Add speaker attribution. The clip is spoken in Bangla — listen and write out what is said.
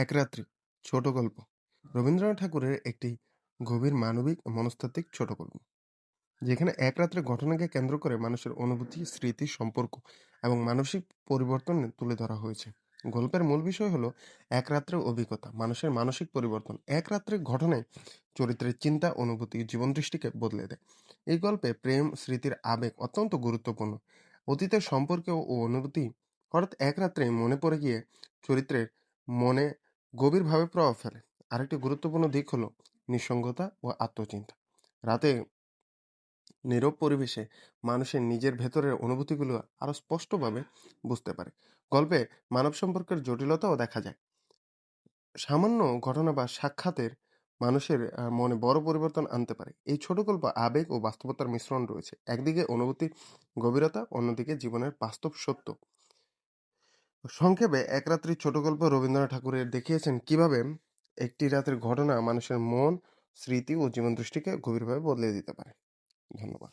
Speaker 1: এক রাত্রি ছোট গল্প রবীন্দ্রনাথ ঠাকুরের একটি গভীর মানবিক মনস্তাত্ত্বিক ছোট গল্প, যেখানে এক রাত্রে ঘটনাকে কেন্দ্র করে মানুষের অনুভূতি, স্মৃতি, সম্পর্ক এবং মানসিক পরিবর্তন তুলে ধরা হয়েছে। গল্পের মূল বিষয় হলো এক রাত্রের অভিজ্ঞতা, মানুষের মানসিক পরিবর্তন। এক রাত্রের ঘটনায় চরিত্রের চিন্তা, অনুভূতি, জীবন দৃষ্টিকে বদলে দেয়। এই গল্পে প্রেম, স্মৃতির আবেগ অত্যন্ত গুরুত্বপূর্ণ। অতীতের সম্পর্ক ও অনুভূতি হঠাৎ এক রাত্রে মনে পড়ে গিয়ে চরিত্রের মনে গভীরভাবে প্রভাব ফেলে। আরেকটি গুরুত্বপূর্ণ দিক হলো নিঃসঙ্গতা ও আত্মচিন্তা। রাতে নীরব পরিবেশে মানুষের নিজের ভেতরের অনুভূতিগুলো আরো স্পষ্টভাবে বুঝতে পারে। গল্পে মানব সম্পর্কের জটিলতাও দেখা যায়। সামান্য ঘটনা বা সাক্ষাতের মানুষের মনে বড় পরিবর্তন আনতে পারে। এই ছোট গল্প আবেগ ও বাস্তবতার মিশ্রণ রয়েছে। একদিকে অনুভূতির গভীরতা, অন্যদিকে জীবনের বাস্তব সত্য। সংক্ষেপে এক রাত্রির ছোট গল্প রবীন্দ্রনাথ ঠাকুরের দেখিয়েছেন কিভাবে একটি রাতের ঘটনা মানুষের মন, স্মৃতি ও জীবন দৃষ্টিকে গভীরভাবে বদলে দিতে পারে। ধন্যবাদ।